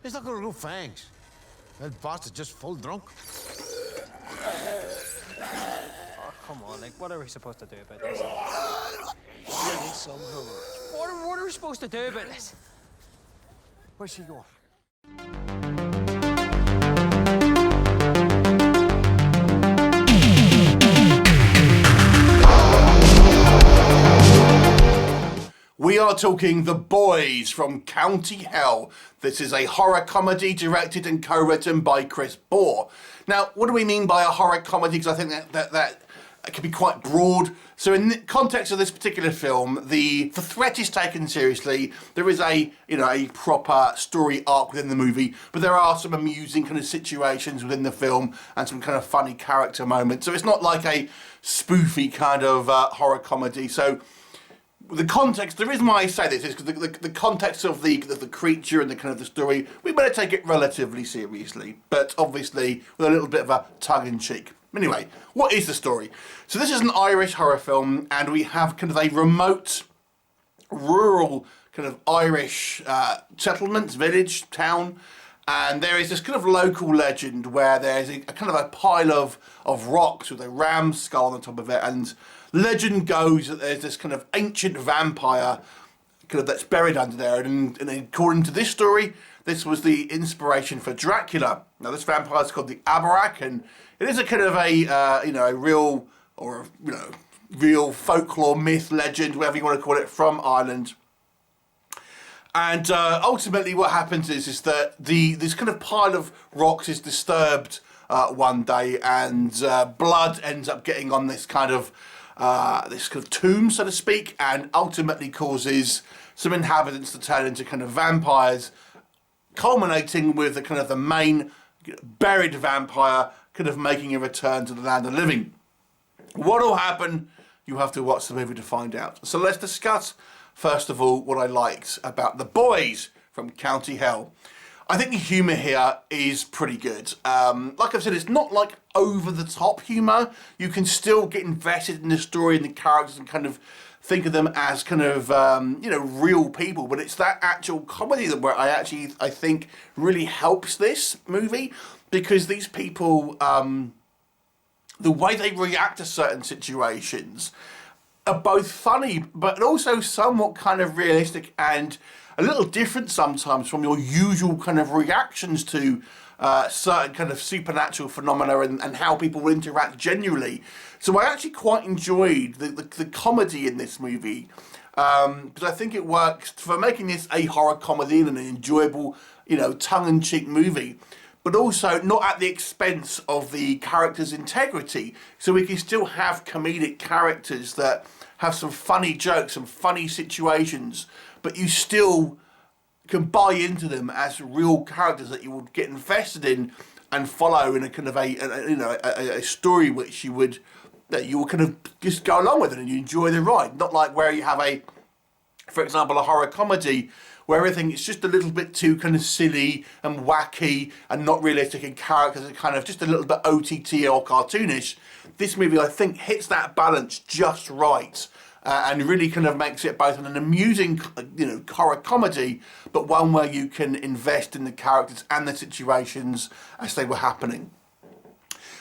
It's not gonna do thanks. That bastard's just full drunk. Oh, come on, like, what are we supposed to do about this? What are we supposed to do about this? Where's she going? We are talking The Boys from County Hell. This is a horror comedy directed and co-written by Chris Bohr. Now, what do we mean by a horror comedy? Because I think that can be quite broad. So in the context of this particular film, the threat is taken seriously. There is a proper story arc within the movie, but there are some amusing kind of situations within the film and some kind of funny character moments. So it's not like a spoofy kind of horror comedy. So the context, the reason why I say this is because the context of the creature and the kind of the story, we better take it relatively seriously, but obviously with a little bit of a tongue-in-cheek. Anyway, what is the story? So this is an Irish horror film, and we have kind of a remote, rural kind of Irish settlement, village, town, and there is this kind of local legend where there's a kind of a pile of rocks with a ram's skull on the top of it, and legend goes that there's this kind of ancient vampire kind of that's buried under there, and according to this story, this was the inspiration for Dracula. Now this vampire is called the Abhartach, and it is a kind of a real folklore myth, legend, whatever you want to call it, from Ireland. And ultimately what happens is that this kind of pile of rocks is disturbed one day, and blood ends up getting on this kind of tomb, so to speak, and ultimately causes some inhabitants to turn into kind of vampires, culminating with the main buried vampire kind of making a return to the land of the living. What will happen? You have to watch the movie to find out. So let's discuss, first of all, what I liked about The Boys from County Hell. I think the humour here is pretty good. Like I've said, it's not like over-the-top humour. You can still get invested in the story and the characters and kind of think of them as kind of, real people. But it's that actual comedy that I think really helps this movie, because these people, the way they react to certain situations are both funny, but also somewhat kind of realistic and a little different sometimes from your usual kind of reactions to certain kind of supernatural phenomena and how people will interact genuinely. So I actually quite enjoyed the comedy in this movie, because I think it works for making this a horror comedy and an enjoyable, tongue-in-cheek movie, but also not at the expense of the characters' integrity. So we can still have comedic characters that have some funny jokes, some funny situations, but you still can buy into them as real characters that you would get invested in and follow in a kind of a story which you will kind of just go along with it and you enjoy the ride. Not like where you have for example, a horror comedy where everything is just a little bit too kind of silly and wacky and not realistic, and characters are kind of just a little bit OTT or cartoonish. This movie, I think, hits that balance just right. And really kind of makes it both an amusing, horror comedy, but one where you can invest in the characters and the situations as they were happening.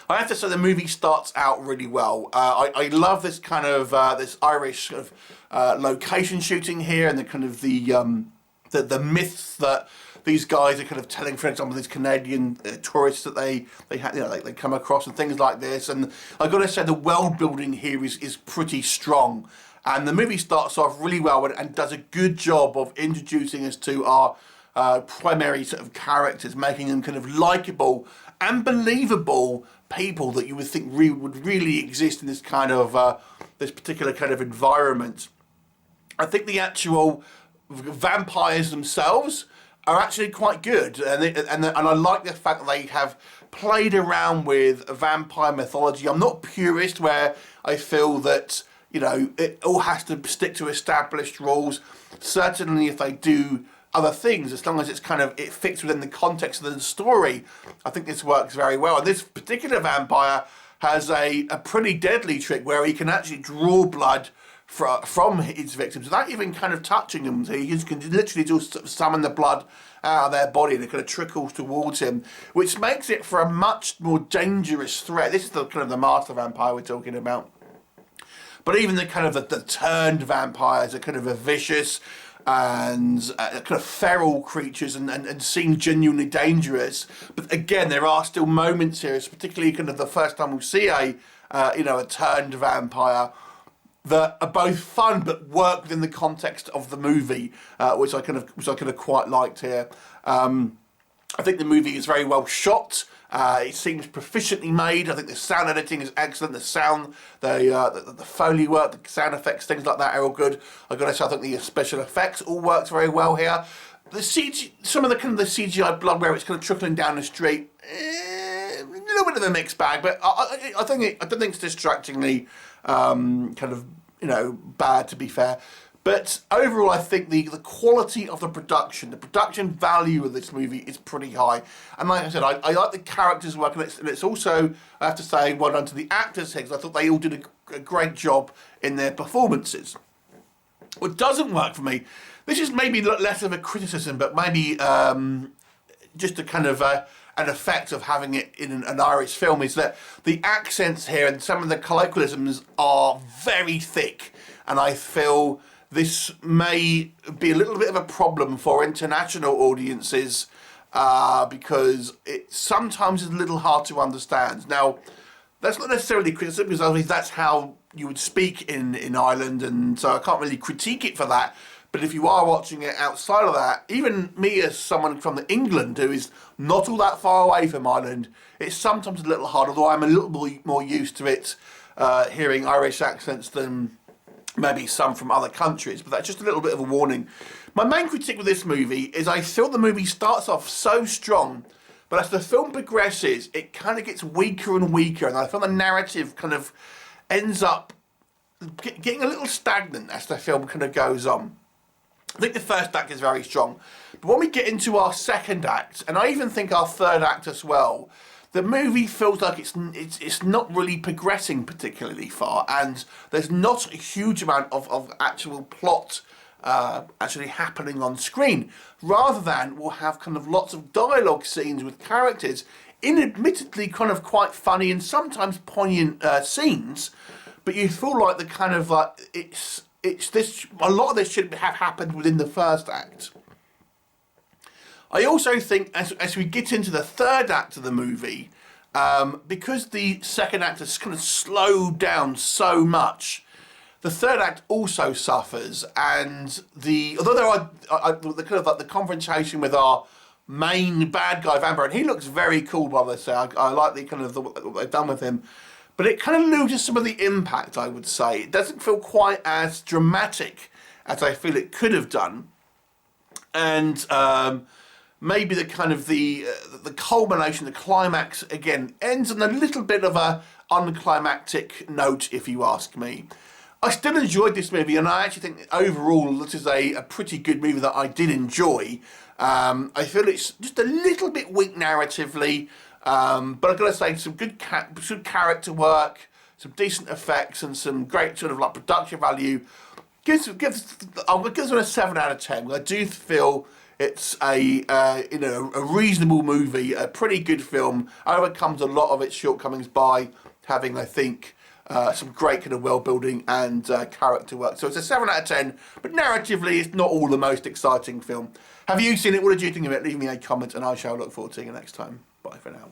I have to say the movie starts out really well. I love this kind of this Irish sort of location shooting here, and the kind of the myths that these guys are kind of telling, for example, these Canadian tourists that they come across and things like this. And I've got to say the world building here is pretty strong. And the movie starts off really well and does a good job of introducing us to our primary sort of characters, making them kind of likeable and believable people that you would think would really exist in this kind of this particular kind of environment. I think the actual vampires themselves are actually quite good, and I like the fact that they have played around with vampire mythology. I'm not a purist where I feel that it all has to stick to established rules. Certainly if they do other things, as long as it fits within the context of the story, I think this works very well. And this particular vampire has a pretty deadly trick where he can actually draw blood from his victims without even kind of touching them. So he can literally just summon the blood out of their body and it kind of trickles towards him, which makes it for a much more dangerous threat. This is the kind of the master vampire we're talking about. But even the kind of the turned vampires are kind of a vicious and kind of feral creatures and seem genuinely dangerous. But again, there are still moments here, particularly kind of the first time we see a turned vampire, that are both fun but work within the context of the movie, which I kind of quite liked here. I think the movie is very well shot. It seems proficiently made. I think the sound editing is excellent. The sound, the Foley work, the sound effects, things like that are all good. I've got to say, I think the special effects all works very well here. The CG, some of the kind of the CGI blood where it's kind of trickling down the street, a little bit of a mixed bag. But I don't think it's distractingly kind of bad, to be fair. But overall, I think the quality of the production value of this movie is pretty high. And like I said, I like the characters working, and it's also, I have to say, well done to the actors here, because I thought they all did a great job in their performances. What doesn't work for me, this is maybe less of a criticism, but maybe just a kind of an effect of having it in an Irish film, is that the accents here and some of the colloquialisms are very thick, and I feel this may be a little bit of a problem for international audiences because it sometimes is a little hard to understand. Now, that's not necessarily criticism, because obviously that's how you would speak in Ireland, and so I can't really critique it for that. But if you are watching it outside of that, even me as someone from England who is not all that far away from Ireland, it's sometimes a little hard, although I'm a little more used to it hearing Irish accents than maybe some from other countries, but that's just a little bit of a warning. My main critique with this movie is I feel the movie starts off so strong, but as the film progresses, it kind of gets weaker and weaker, and I feel the narrative kind of ends up getting a little stagnant as the film kind of goes on. I think the first act is very strong, but when we get into our second act, and I even think our third act as well, the movie feels like it's not really progressing particularly far, and there's not a huge amount of actual plot actually happening on screen. Rather than we'll have kind of lots of dialogue scenes with characters in admittedly kind of quite funny and sometimes poignant scenes, but you feel like the kind of it's this, a lot of this should have happened within the first act. I also think as we get into the third act of the movie, because the second act has kind of slowed down so much, the third act also suffers. And although there are the kind of like the confrontation with our main bad guy vampire, and he looks very cool, by the way. I like the kind of what they've done with him, but it kind of loses some of the impact. I would say it doesn't feel quite as dramatic as I feel it could have done, and maybe the kind of the culmination, the climax, again, ends on a little bit of a unclimactic note, if you ask me. I still enjoyed this movie, and I actually think overall this is a pretty good movie that I did enjoy. I feel it's just a little bit weak narratively, but I've got to say some good character work, some decent effects, and some great sort of like production value. I'll give this one a 7 out of 10. I do feel it's a reasonable movie, a pretty good film. Overcomes a lot of its shortcomings by having, I think, some great kind of world building and character work. So it's a 7 out of 10, but narratively it's not all the most exciting film. Have you seen it? What did you think of it? Leave me a comment and I shall look forward to seeing you next time. Bye for now.